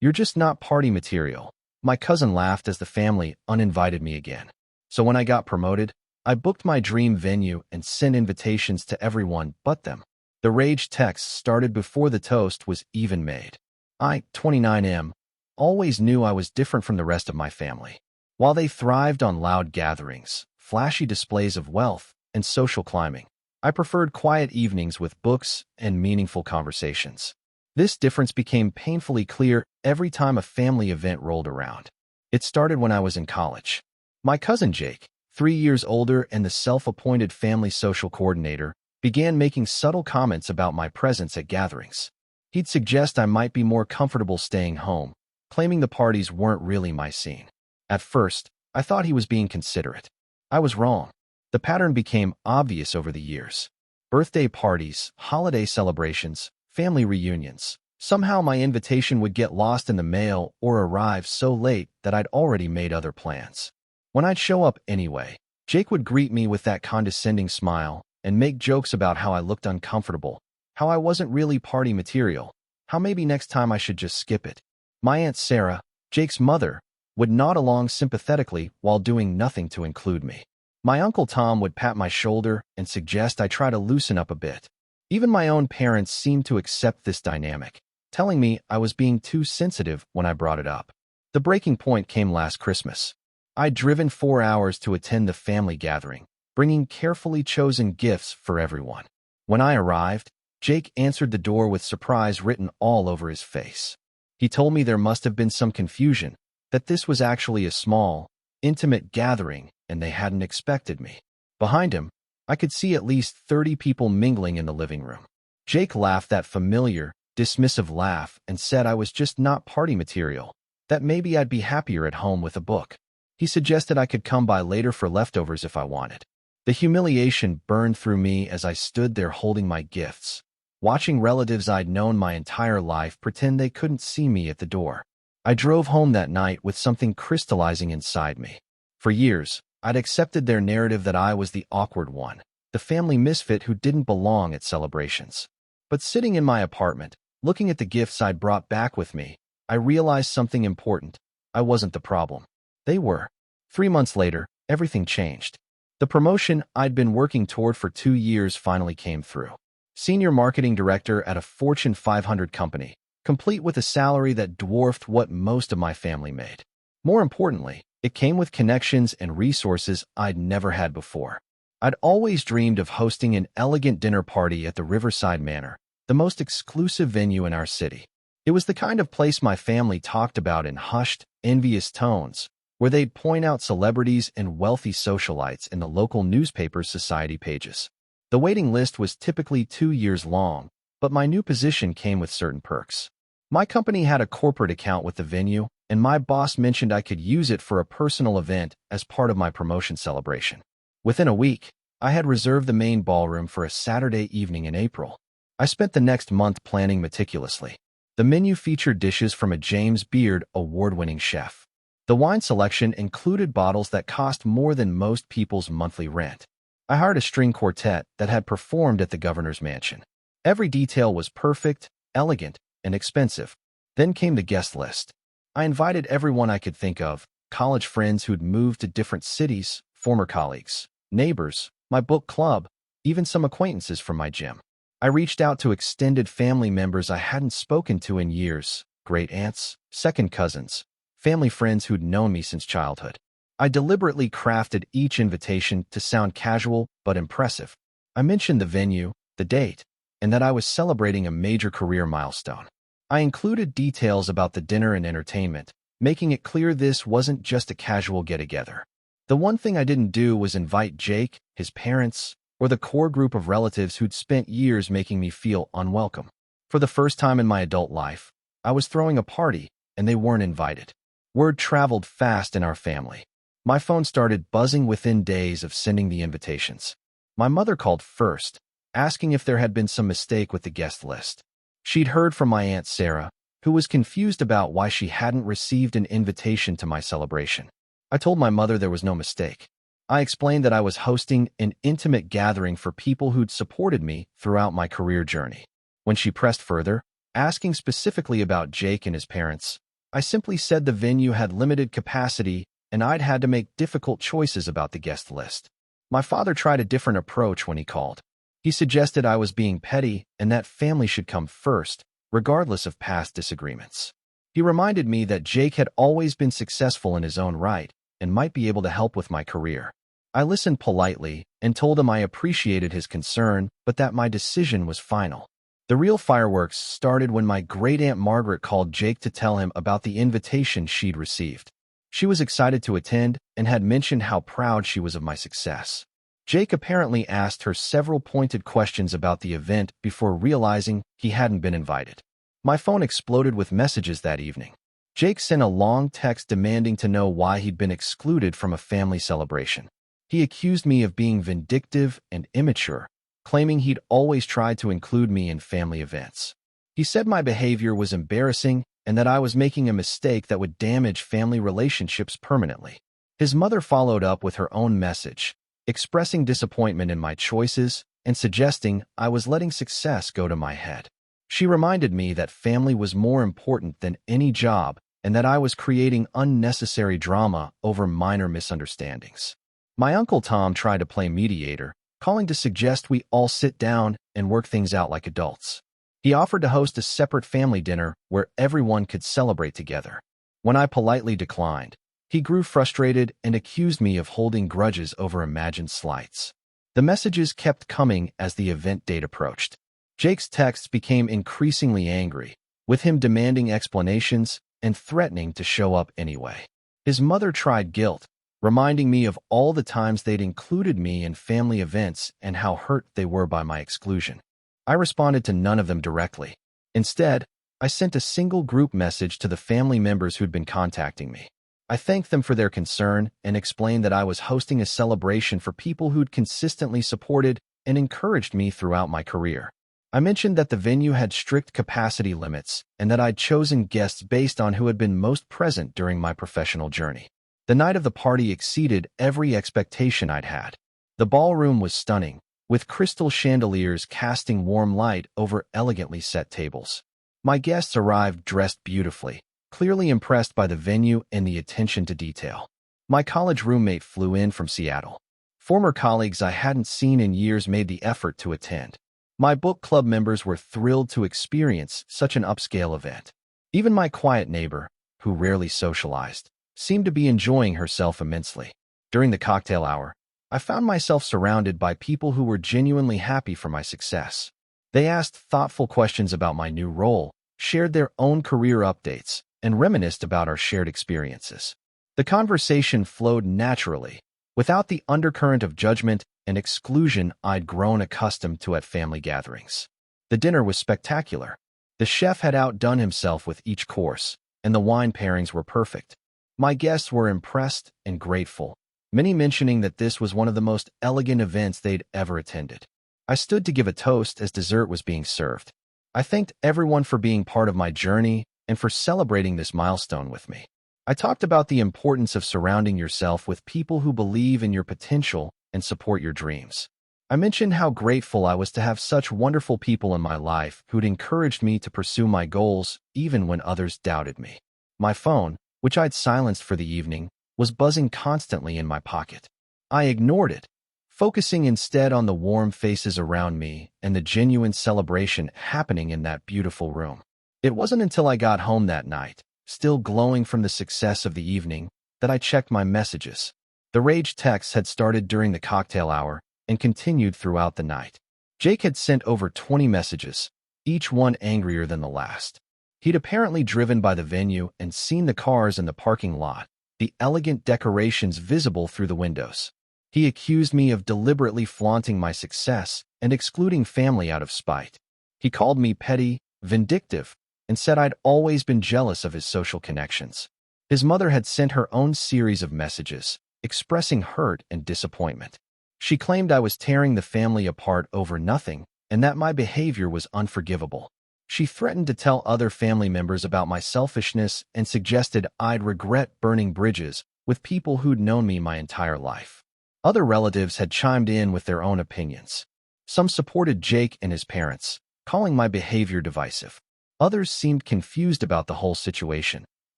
"You're just not party material." My cousin laughed as the family uninvited me again. So when I got promoted, I booked my dream venue and sent invitations to everyone but them. The rage text started before the toast was even made. I, 29M, always knew I was different from the rest of my family. While they thrived on loud gatherings, flashy displays of wealth, and social climbing, I preferred quiet evenings with books and meaningful conversations. This difference became painfully clear every time a family event rolled around. It started when I was in college. My cousin Jake, 3 years older and the self-appointed family social coordinator, began making subtle comments about my presence at gatherings. He'd suggest I might be more comfortable staying home, claiming the parties weren't really my scene. At first, I thought he was being considerate. I was wrong. The pattern became obvious over the years. Birthday parties, holiday celebrations, family reunions. Somehow my invitation would get lost in the mail or arrive so late that I'd already made other plans. When I'd show up anyway, Jake would greet me with that condescending smile and make jokes about how I looked uncomfortable, how I wasn't really party material, how maybe next time I should just skip it. My Aunt Sarah, Jake's mother, would nod along sympathetically while doing nothing to include me. My Uncle Tom would pat my shoulder and suggest I try to loosen up a bit. Even my own parents seemed to accept this dynamic, telling me I was being too sensitive when I brought it up. The breaking point came last Christmas. I'd driven 4 hours to attend the family gathering, bringing carefully chosen gifts for everyone. When I arrived, Jake answered the door with surprise written all over his face. He told me there must have been some confusion, that this was actually a small, intimate gathering and they hadn't expected me. Behind him, I could see at least 30 people mingling in the living room. Jake laughed that familiar, dismissive laugh and said I was just not party material, that maybe I'd be happier at home with a book. He suggested I could come by later for leftovers if I wanted. The humiliation burned through me as I stood there holding my gifts, watching relatives I'd known my entire life pretend they couldn't see me at the door. I drove home that night with something crystallizing inside me. For years, I'd accepted their narrative that I was the awkward one, the family misfit who didn't belong at celebrations. But sitting in my apartment, looking at the gifts I'd brought back with me, I realized something important. I wasn't the problem. They were. 3 months later, everything changed. The promotion I'd been working toward for 2 years finally came through. Senior marketing director at a Fortune 500 company, complete with a salary that dwarfed what most of my family made. More importantly, it came with connections and resources I'd never had before. I'd always dreamed of hosting an elegant dinner party at the Riverside Manor, the most exclusive venue in our city. It was the kind of place my family talked about in hushed, envious tones, where they'd point out celebrities and wealthy socialites in the local newspaper's society pages. The waiting list was typically 2 years long, but my new position came with certain perks. My company had a corporate account with the venue, and my boss mentioned I could use it for a personal event as part of my promotion celebration. Within a week, I had reserved the main ballroom for a Saturday evening in April. I spent the next month planning meticulously. The menu featured dishes from a James Beard award-winning chef. The wine selection included bottles that cost more than most people's monthly rent. I hired a string quartet that had performed at the governor's mansion. Every detail was perfect, elegant, and expensive. Then came the guest list. I invited everyone I could think of, college friends who'd moved to different cities, former colleagues, neighbors, my book club, even some acquaintances from my gym. I reached out to extended family members I hadn't spoken to in years, great aunts, second cousins, family friends who'd known me since childhood. I deliberately crafted each invitation to sound casual but impressive. I mentioned the venue, the date, and that I was celebrating a major career milestone. I included details about the dinner and entertainment, making it clear this wasn't just a casual get-together. The one thing I didn't do was invite Jake, his parents, or the core group of relatives who'd spent years making me feel unwelcome. For the first time in my adult life, I was throwing a party, and they weren't invited. Word traveled fast in our family. My phone started buzzing within days of sending the invitations. My mother called first, asking if there had been some mistake with the guest list. She'd heard from my Aunt Sarah, who was confused about why she hadn't received an invitation to my celebration. I told my mother there was no mistake. I explained that I was hosting an intimate gathering for people who'd supported me throughout my career journey. When she pressed further, asking specifically about Jake and his parents, I simply said the venue had limited capacity and I'd had to make difficult choices about the guest list. My father tried a different approach when he called. He suggested I was being petty and that family should come first, regardless of past disagreements. He reminded me that Jake had always been successful in his own right and might be able to help with my career. I listened politely and told him I appreciated his concern, but that my decision was final. The real fireworks started when my great-aunt Margaret called Jake to tell him about the invitation she'd received. She was excited to attend and had mentioned how proud she was of my success. Jake apparently asked her several pointed questions about the event before realizing he hadn't been invited. My phone exploded with messages that evening. Jake sent a long text demanding to know why he'd been excluded from a family celebration. He accused me of being vindictive and immature, claiming he'd always tried to include me in family events. He said my behavior was embarrassing and that I was making a mistake that would damage family relationships permanently. His mother followed up with her own message, expressing disappointment in my choices and suggesting I was letting success go to my head. She reminded me that family was more important than any job and that I was creating unnecessary drama over minor misunderstandings. My Uncle Tom tried to play mediator, calling to suggest we all sit down and work things out like adults. He offered to host a separate family dinner where everyone could celebrate together. When I politely declined, he grew frustrated and accused me of holding grudges over imagined slights. The messages kept coming as the event date approached. Jake's texts became increasingly angry, with him demanding explanations and threatening to show up anyway. His mother tried guilt, reminding me of all the times they'd included me in family events and how hurt they were by my exclusion. I responded to none of them directly. Instead, I sent a single group message to the family members who'd been contacting me. I thanked them for their concern and explained that I was hosting a celebration for people who'd consistently supported and encouraged me throughout my career. I mentioned that the venue had strict capacity limits and that I'd chosen guests based on who had been most present during my professional journey. The night of the party exceeded every expectation I'd had. The ballroom was stunning, with crystal chandeliers casting warm light over elegantly set tables. My guests arrived dressed beautifully, clearly impressed by the venue and the attention to detail. My college roommate flew in from Seattle. Former colleagues I hadn't seen in years made the effort to attend. My book club members were thrilled to experience such an upscale event. Even my quiet neighbor, who rarely socialized, seemed to be enjoying herself immensely. During the cocktail hour, I found myself surrounded by people who were genuinely happy for my success. They asked thoughtful questions about my new role, shared their own career updates, and reminisced about our shared experiences. The conversation flowed naturally, without the undercurrent of judgment and exclusion I'd grown accustomed to at family gatherings. The dinner was spectacular. The chef had outdone himself with each course, and the wine pairings were perfect. My guests were impressed and grateful, many mentioning that this was one of the most elegant events they'd ever attended. I stood to give a toast as dessert was being served. I thanked everyone for being part of my journey and for celebrating this milestone with me. I talked about the importance of surrounding yourself with people who believe in your potential and support your dreams. I mentioned how grateful I was to have such wonderful people in my life who'd encouraged me to pursue my goals even when others doubted me. My phone, which I'd silenced for the evening, was buzzing constantly in my pocket. I ignored it, focusing instead on the warm faces around me and the genuine celebration happening in that beautiful room. It wasn't until I got home that night, still glowing from the success of the evening, that I checked my messages. The rage texts had started during the cocktail hour and continued throughout the night. Jake had sent over 20 messages, each one angrier than the last. He'd apparently driven by the venue and seen the cars in the parking lot, the elegant decorations visible through the windows. He accused me of deliberately flaunting my success and excluding family out of spite. He called me petty, vindictive, and said I'd always been jealous of his social connections. His mother had sent her own series of messages, expressing hurt and disappointment. She claimed I was tearing the family apart over nothing and that my behavior was unforgivable. She threatened to tell other family members about my selfishness and suggested I'd regret burning bridges with people who'd known me my entire life. Other relatives had chimed in with their own opinions. Some supported Jake and his parents, calling my behavior divisive. Others seemed confused about the whole situation,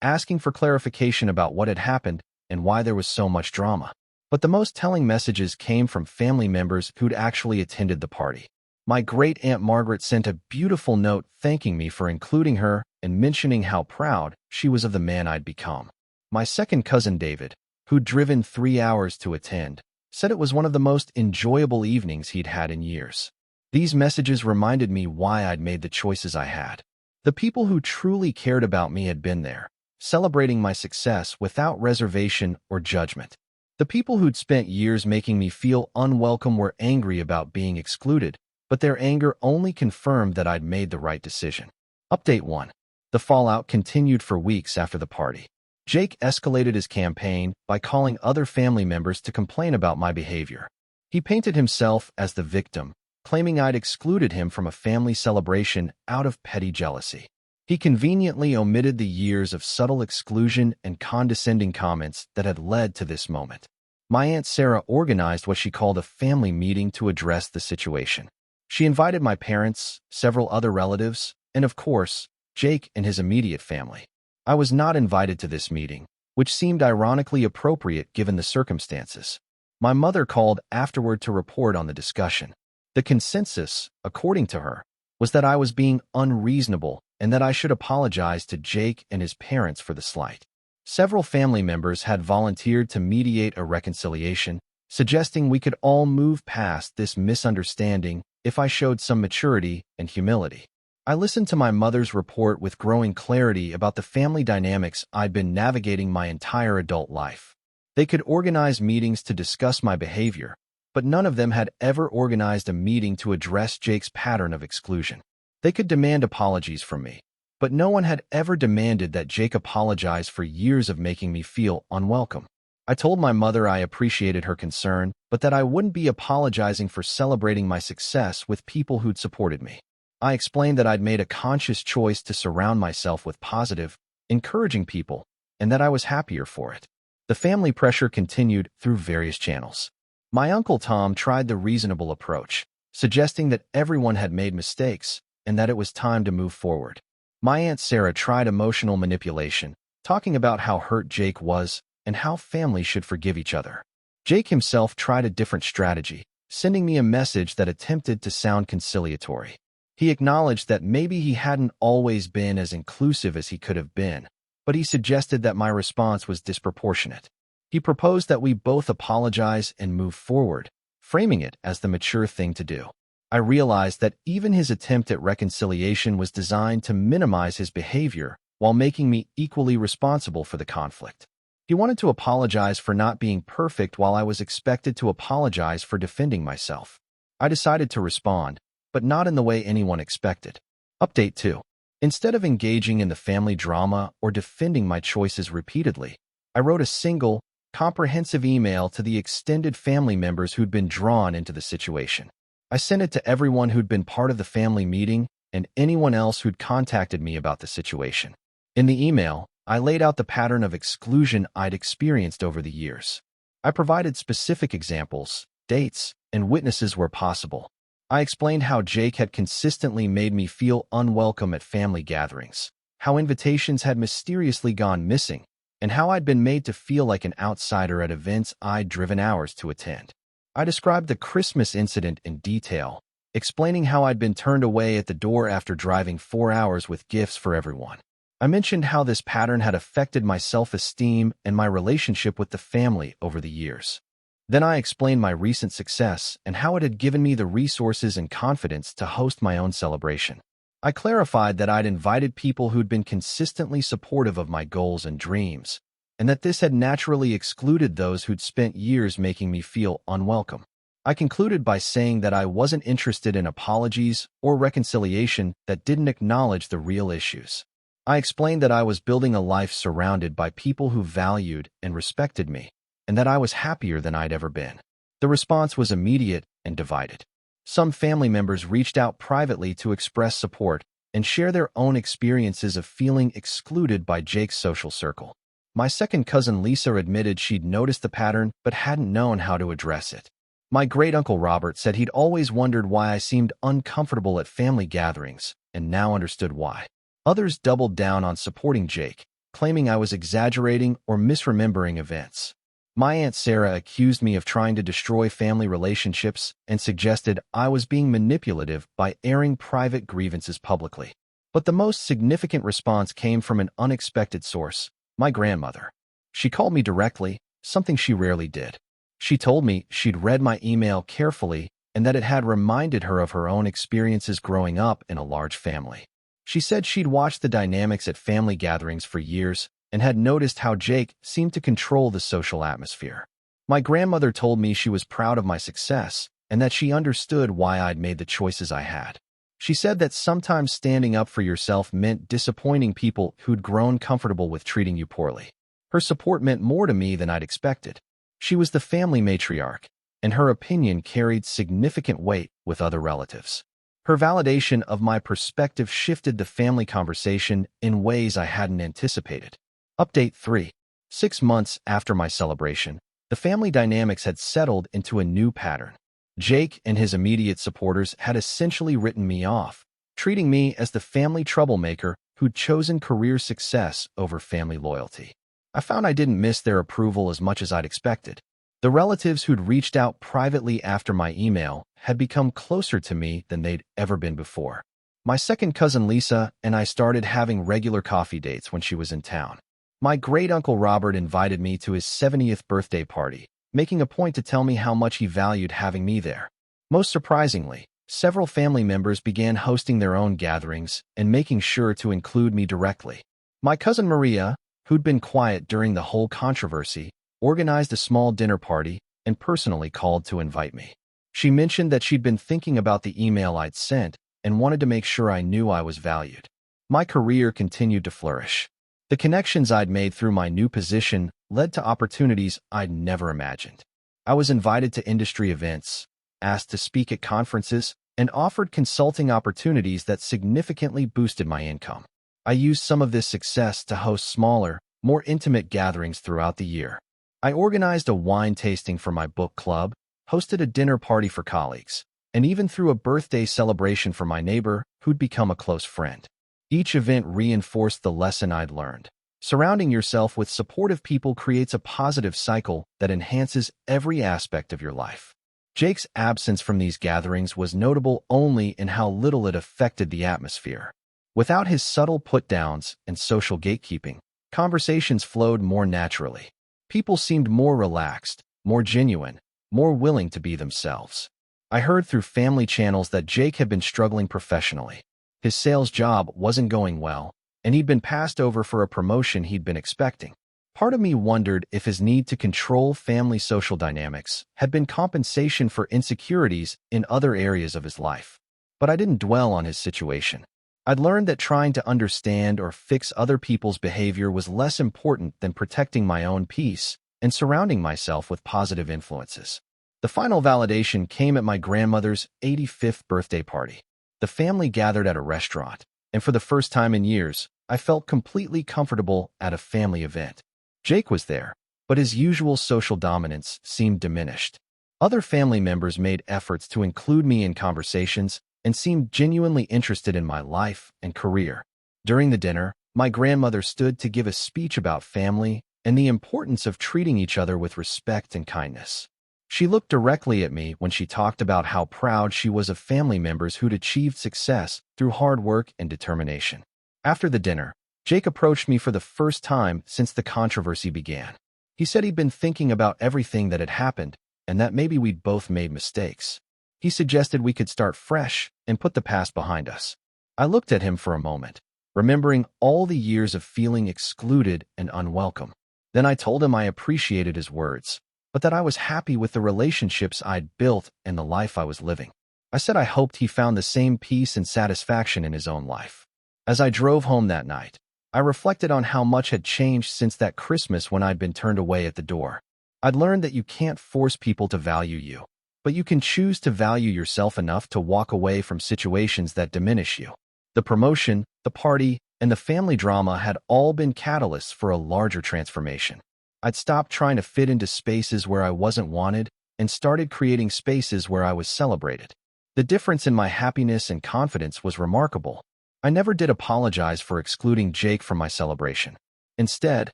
asking for clarification about what had happened and why there was so much drama. But the most telling messages came from family members who'd actually attended the party. My great-aunt Margaret sent a beautiful note thanking me for including her and mentioning how proud she was of the man I'd become. My second cousin David, who'd driven 3 hours to attend, said it was one of the most enjoyable evenings he'd had in years. These messages reminded me why I'd made the choices I had. The people who truly cared about me had been there, celebrating my success without reservation or judgment. The people who'd spent years making me feel unwelcome were angry about being excluded, but their anger only confirmed that I'd made the right decision. Update 1. The fallout continued for weeks after the party. Jake escalated his campaign by calling other family members to complain about my behavior. He painted himself as the victim, claiming I'd excluded him from a family celebration out of petty jealousy. He conveniently omitted the years of subtle exclusion and condescending comments that had led to this moment. My Aunt Sarah organized what she called a family meeting to address the situation. She invited my parents, several other relatives, and of course, Jake and his immediate family. I was not invited to this meeting, which seemed ironically appropriate given the circumstances. My mother called afterward to report on the discussion. The consensus, according to her, was that I was being unreasonable and that I should apologize to Jake and his parents for the slight. Several family members had volunteered to mediate a reconciliation, suggesting we could all move past this misunderstanding if I showed some maturity and humility. I listened to my mother's report with growing clarity about the family dynamics I'd been navigating my entire adult life. They could organize meetings to discuss my behavior, but none of them had ever organized a meeting to address Jake's pattern of exclusion. They could demand apologies from me, but no one had ever demanded that Jake apologize for years of making me feel unwelcome. I told my mother I appreciated her concern, but that I wouldn't be apologizing for celebrating my success with people who'd supported me. I explained that I'd made a conscious choice to surround myself with positive, encouraging people, and that I was happier for it. The family pressure continued through various channels. My Uncle Tom tried the reasonable approach, suggesting that everyone had made mistakes and that it was time to move forward. My Aunt Sarah tried emotional manipulation, talking about how hurt Jake was and how families should forgive each other. Jake himself tried a different strategy, sending me a message that attempted to sound conciliatory. He acknowledged that maybe he hadn't always been as inclusive as he could have been, but he suggested that my response was disproportionate. He proposed that we both apologize and move forward, framing it as the mature thing to do. I realized that even his attempt at reconciliation was designed to minimize his behavior while making me equally responsible for the conflict. He wanted to apologize for not being perfect while I was expected to apologize for defending myself. I decided to respond, but not in the way anyone expected. Update 2. Instead of engaging in the family drama or defending my choices repeatedly, I wrote a single, comprehensive email to the extended family members who'd been drawn into the situation. I sent it to everyone who'd been part of the family meeting and anyone else who'd contacted me about the situation. In the email, I laid out the pattern of exclusion I'd experienced over the years. I provided specific examples, dates, and witnesses where possible. I explained how Jake had consistently made me feel unwelcome at family gatherings, how invitations had mysteriously gone missing, and how I'd been made to feel like an outsider at events I'd driven hours to attend. I described the Christmas incident in detail, explaining how I'd been turned away at the door after driving 4 hours with gifts for everyone. I mentioned how this pattern had affected my self-esteem and my relationship with the family over the years. Then I explained my recent success and how it had given me the resources and confidence to host my own celebration. I clarified that I'd invited people who'd been consistently supportive of my goals and dreams, and that this had naturally excluded those who'd spent years making me feel unwelcome. I concluded by saying that I wasn't interested in apologies or reconciliation that didn't acknowledge the real issues. I explained that I was building a life surrounded by people who valued and respected me, and that I was happier than I'd ever been. The response was immediate and divided. Some family members reached out privately to express support and share their own experiences of feeling excluded by Jake's social circle. My second cousin Lisa admitted she'd noticed the pattern but hadn't known how to address it. My great-uncle Robert said he'd always wondered why I seemed uncomfortable at family gatherings and now understood why. Others doubled down on supporting Jake, claiming I was exaggerating or misremembering events. My Aunt Sarah accused me of trying to destroy family relationships and suggested I was being manipulative by airing private grievances publicly. But the most significant response came from an unexpected source, my grandmother. She called me directly, something she rarely did. She told me she'd read my email carefully and that it had reminded her of her own experiences growing up in a large family. She said she'd watched the dynamics at family gatherings for years and had noticed how Jake seemed to control the social atmosphere. My grandmother told me she was proud of my success and that she understood why I'd made the choices I had. She said that sometimes standing up for yourself meant disappointing people who'd grown comfortable with treating you poorly. Her support meant more to me than I'd expected. She was the family matriarch, and her opinion carried significant weight with other relatives. Her validation of my perspective shifted the family conversation in ways I hadn't anticipated. Update 3. 6 months after my celebration, the family dynamics had settled into a new pattern. Jake and his immediate supporters had essentially written me off, treating me as the family troublemaker who'd chosen career success over family loyalty. I found I didn't miss their approval as much as I'd expected. The relatives who'd reached out privately after my email had become closer to me than they'd ever been before. My second cousin Lisa and I started having regular coffee dates when she was in town. My great-uncle Robert invited me to his 70th birthday party, making a point to tell me how much he valued having me there. Most surprisingly, several family members began hosting their own gatherings and making sure to include me directly. My cousin Maria, who'd been quiet during the whole controversy, organized a small dinner party and personally called to invite me. She mentioned that she'd been thinking about the email I'd sent and wanted to make sure I knew I was valued. My career continued to flourish. The connections I'd made through my new position led to opportunities I'd never imagined. I was invited to industry events, asked to speak at conferences, and offered consulting opportunities that significantly boosted my income. I used some of this success to host smaller, more intimate gatherings throughout the year. I organized a wine tasting for my book club, hosted a dinner party for colleagues, and even threw a birthday celebration for my neighbor who'd become a close friend. Each event reinforced the lesson I'd learned. Surrounding yourself with supportive people creates a positive cycle that enhances every aspect of your life. Jake's absence from these gatherings was notable only in how little it affected the atmosphere. Without his subtle put-downs and social gatekeeping, conversations flowed more naturally. People seemed more relaxed, more genuine, more willing to be themselves. I heard through family channels that Jake had been struggling professionally. His sales job wasn't going well, and he'd been passed over for a promotion he'd been expecting. Part of me wondered if his need to control family social dynamics had been compensation for insecurities in other areas of his life. But I didn't dwell on his situation. I'd learned that trying to understand or fix other people's behavior was less important than protecting my own peace and surrounding myself with positive influences. The final validation came at my grandmother's 85th birthday party. The family gathered at a restaurant, and for the first time in years, I felt completely comfortable at a family event. Jake was there, but his usual social dominance seemed diminished. Other family members made efforts to include me in conversations and seemed genuinely interested in my life and career. During the dinner, my grandmother stood to give a speech about family and the importance of treating each other with respect and kindness. She looked directly at me when she talked about how proud she was of family members who'd achieved success through hard work and determination. After the dinner, Jake approached me for the first time since the controversy began. He said he'd been thinking about everything that had happened and that maybe we'd both made mistakes. He suggested we could start fresh and put the past behind us. I looked at him for a moment, remembering all the years of feeling excluded and unwelcome. Then I told him I appreciated his words, but that I was happy with the relationships I'd built and the life I was living. I said I hoped he found the same peace and satisfaction in his own life. As I drove home that night, I reflected on how much had changed since that Christmas when I'd been turned away at the door. I'd learned that you can't force people to value you, but you can choose to value yourself enough to walk away from situations that diminish you. The promotion, the party, and the family drama had all been catalysts for a larger transformation. I'd stopped trying to fit into spaces where I wasn't wanted and started creating spaces where I was celebrated. The difference in my happiness and confidence was remarkable. I never did apologize for excluding Jake from my celebration. Instead,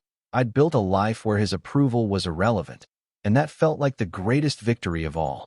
I'd built a life where his approval was irrelevant, and that felt like the greatest victory of all.